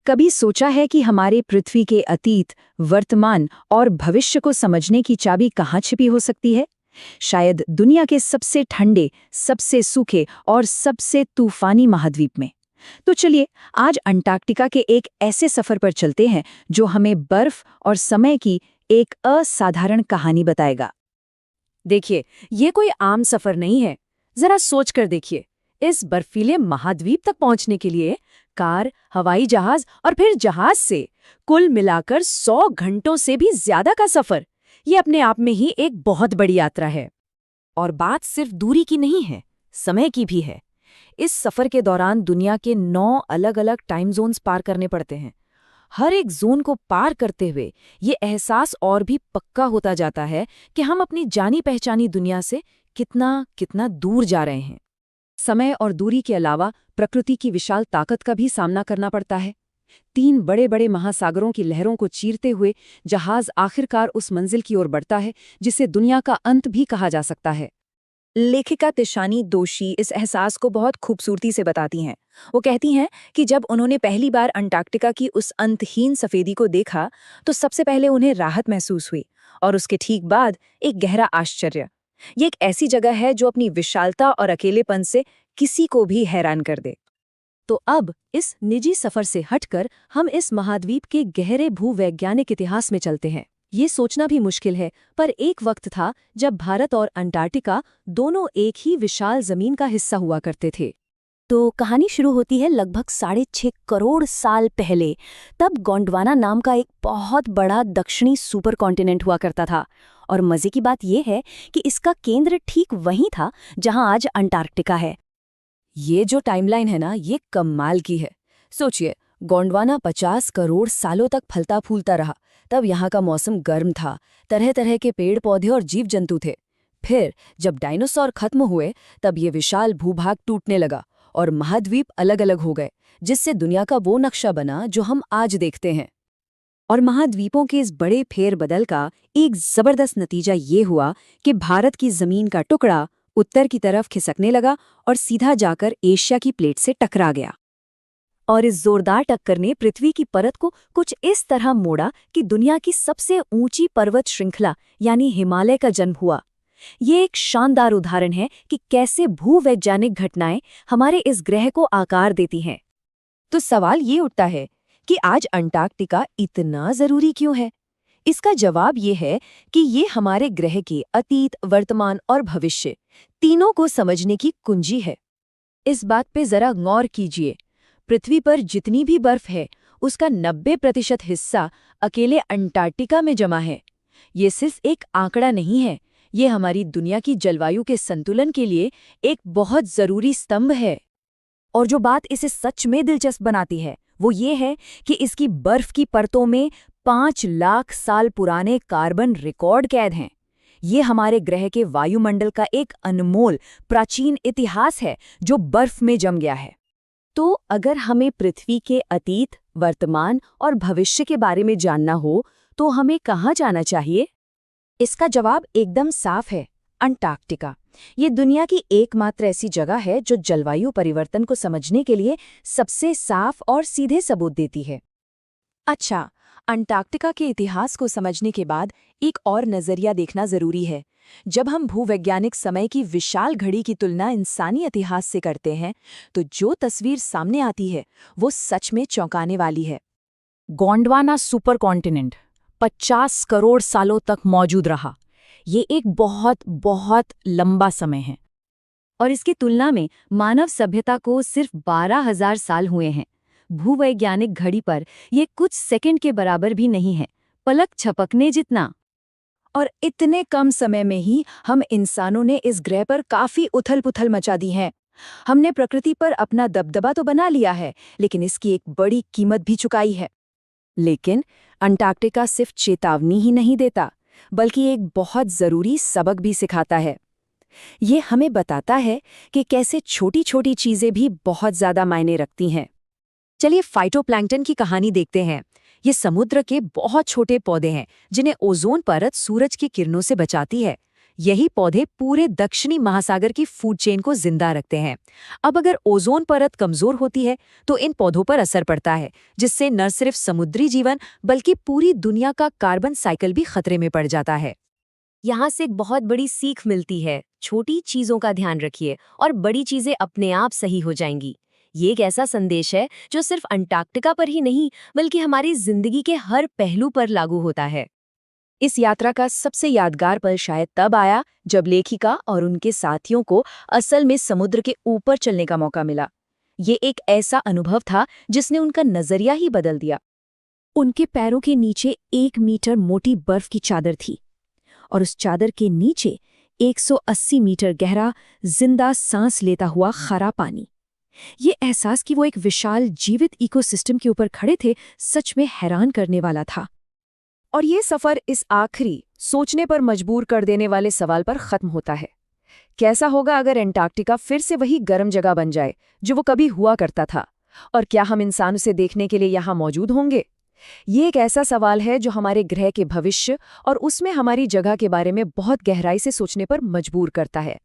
कभी सोचा है कि हमारे पृथ्वी के अतीत, वर्तमान और भविष्य को समझने की चाबी कहाँ छिपी हो सकती है? शायद दुनिया के सबसे ठंडे, सबसे सूखे और सबसे तूफानी महाद्वीप में। तो चलिए आज अंटार्कटिका के एक ऐसे सफर पर चलते हैं जो हमें बर्फ और समय की एक असाधारण कहानी बताएगा। देखिए, ये कोई आम सफर नहीं है। जरा सोच कर देखिए, इस बर्फीले महाद्वीप तक पहुंचने के लिए कार, हवाई जहाज और फिर जहाज से कुल मिलाकर 100 घंटों से भी ज्यादा का सफर। ये अपने आप में ही एक बहुत बड़ी यात्रा है। और बात सिर्फ दूरी की नहीं है, समय की भी है। इस सफर के दौरान दुनिया के 9 अलग-अलग टाइम जोन्स पार करने पड़ते हैं। हर एक जोन को पार करते हुए ये एहसास और भी पक्का होता जाता है कि हम अपनी जानी पहचानी दुनिया से कितना कितना दूर जा रहे हैं। समय और दूरी के अलावा प्रकृति की विशाल ताकत का भी सामना करना पड़ता है। 3 बड़े-बड़े महासागरों की लहरों को चीरते हुए जहाज आखिरकार उस मंजिल की ओर बढ़ता है जिसे दुनिया का अंत भी कहा जा सकता है। लेखिका तिशानी दोशी इस एहसास को बहुत खूबसूरती से बताती हैं। वो कहती हैं कि जब उन्होंने पहली बार अंटार्कटिका की उस अंतहीन सफेदी को देखा तो सबसे पहले उन्हें राहत महसूस हुई और उसके ठीक बाद एक गहरा आश्चर्य। ये एक ऐसी जगह है जो अपनी विशालता और अकेलेपन से किसी को भी हैरान कर दे। तो अब इस निजी सफर से हटकर हम इस महाद्वीप के गहरे भूवैज्ञानिक इतिहास में चलते हैं। ये सोचना भी मुश्किल है, पर एक वक्त था जब भारत और अंटार्कटिका दोनों एक ही विशाल जमीन का हिस्सा हुआ करते थे। तो कहानी शुरू होती है लगभग 6.5 करोड़ साल पहले। तब गोंडवाना नाम का एक बहुत बड़ा दक्षिणी सुपर कॉन्टिनेंट हुआ करता था। और मजे की बात यह है कि इसका केंद्र ठीक वहीं था जहां आज अंटार्कटिका है। ये जो टाइमलाइन है ना, ये कमाल की है। सोचिए, गोंडवाना 50 करोड़ सालों तक फलता फूलता रहा। तब यहाँ का मौसम गर्म था, तरह तरह के पेड़ पौधे और जीव जंतु थे। फिर जब डायनासोर खत्म हुए तब ये विशाल भूभाग टूटने लगा और महाद्वीप अलग अलग हो गए, जिससे दुनिया का वो नक्शा बना जो हम आज देखते हैं। और महाद्वीपों के इस बड़े फेरबदल का एक जबरदस्त नतीजा ये हुआ कि भारत की जमीन का टुकड़ा उत्तर की तरफ खिसकने लगा और सीधा जाकर एशिया की प्लेट से टकरा गया। और इस जोरदार टक्कर ने पृथ्वी की परत को कुछ इस तरह मोड़ा कि दुनिया की सबसे ऊंची पर्वत श्रृंखला यानी हिमालय का जन्म हुआ। ये एक शानदार उदाहरण है कि कैसे भूवैज्ञानिक घटनाएं हमारे इस ग्रह को आकार देती हैं। तो सवाल ये उठता है कि आज अंटार्कटिका इतना जरूरी क्यों है? इसका जवाब ये है कि ये हमारे ग्रह के अतीत, वर्तमान और भविष्य तीनों को समझने की कुंजी है। इस बात पे जरा गौर कीजिए। पृथ्वी पर जितनी भी बर्फ है उसका 90% हिस्सा अकेले अंटार्कटिका में जमा है। ये सिर्फ एक आंकड़ा नहीं है, ये हमारी दुनिया की जलवायु के संतुलन के लिए एक बहुत जरूरी स्तंभ है। और जो बात इसे सच में दिलचस्प बनाती है वो ये है कि इसकी बर्फ की परतों में 5 लाख साल पुराने कार्बन रिकॉर्ड कैद हैं। ये हमारे ग्रह के वायुमंडल का एक अनमोल प्राचीन इतिहास है जो बर्फ में जम गया है। तो अगर हमें पृथ्वी के अतीत, वर्तमान और भविष्य के बारे में जानना हो तो हमें कहाँ जाना चाहिए? इसका जवाब एकदम साफ है, अंटार्कटिका। ये दुनिया की एकमात्र ऐसी जगह है जो जलवायु परिवर्तन को समझने के लिए सबसे साफ और सीधे सबूत देती है। अच्छा, अंटार्कटिका के इतिहास को समझने के बाद एक और नजरिया देखना जरूरी है। जब हम भूवैज्ञानिक समय की विशाल घड़ी की तुलना इंसानी इतिहास से करते हैं तो जो तस्वीर सामने आती है वो सच में चौंकाने वाली है। गोंडवाना सुपर कॉन्टिनेंट 50 करोड़ सालों तक मौजूद रहा। ये एक बहुत बहुत लंबा समय है। और इसकी तुलना में मानव सभ्यता को सिर्फ 12,000 साल हुए हैं। भूवैज्ञानिक घड़ी पर ये कुछ सेकंड के बराबर भी नहीं है, पलक झपकने जितना। और इतने कम समय में ही हम इंसानों ने इस ग्रह पर काफी उथल-पुथल मचा दी है। हमने प्रकृति पर अपना दबदबा तो बना लिया है, लेकिन इसकी एक बड़ी कीमत भी चुकाई है। लेकिन अंटार्कटिका सिर्फ चेतावनी ही नहीं देता, बल्कि एक बहुत जरूरी सबक भी सिखाता है। ये हमें बताता है कि कैसे छोटी-छोटी चीजें भी बहुत ज्यादा मायने रखती हैं। चलिए फाइटोप्लैंक्टन की कहानी देखते हैं। ये समुद्र के बहुत छोटे पौधे हैं जिन्हें ओजोन परत सूरज की किरणों से बचाती है। यही पौधे पूरे दक्षिणी महासागर की फूड चेन को जिंदा रखते हैं। अब अगर ओजोन परत कमजोर होती है तो इन पौधों पर असर पड़ता है, जिससे न सिर्फ समुद्री जीवन बल्कि पूरी दुनिया का कार्बन साइकिल भी खतरे में पड़ जाता है। यहाँ से एक बहुत बड़ी सीख मिलती है, छोटी चीजों का ध्यान रखिए और बड़ी चीजें अपने आप सही हो जाएंगी। ये एक ऐसा संदेश है जो सिर्फ अंटार्कटिका पर ही नहीं बल्कि हमारी जिंदगी के हर पहलू पर लागू होता है। इस यात्रा का सबसे यादगार पल शायद तब आया जब लेखिका और उनके साथियों को असल में समुद्र के ऊपर चलने का मौका मिला। ये एक ऐसा अनुभव था जिसने उनका नजरिया ही बदल दिया। उनके पैरों के नीचे 1 मीटर मोटी बर्फ की चादर थी और उस चादर के नीचे 180 मीटर गहरा जिंदा सांस लेता हुआ खारा पानी। ये एहसास कि वो एक विशाल जीवित इकोसिस्टम के ऊपर खड़े थे, सच में हैरान करने वाला था। और ये सफर इस आखिरी सोचने पर मजबूर कर देने वाले सवाल पर खत्म होता है। कैसा होगा अगर अंटार्कटिका फिर से वही गर्म जगह बन जाए जो वो कभी हुआ करता था? और क्या हम इंसान उसे देखने के लिए यहाँ मौजूद होंगे? ये एक ऐसा सवाल है जो हमारे ग्रह के भविष्य और उसमें हमारी जगह के बारे में बहुत गहराई से सोचने पर मजबूर करता है।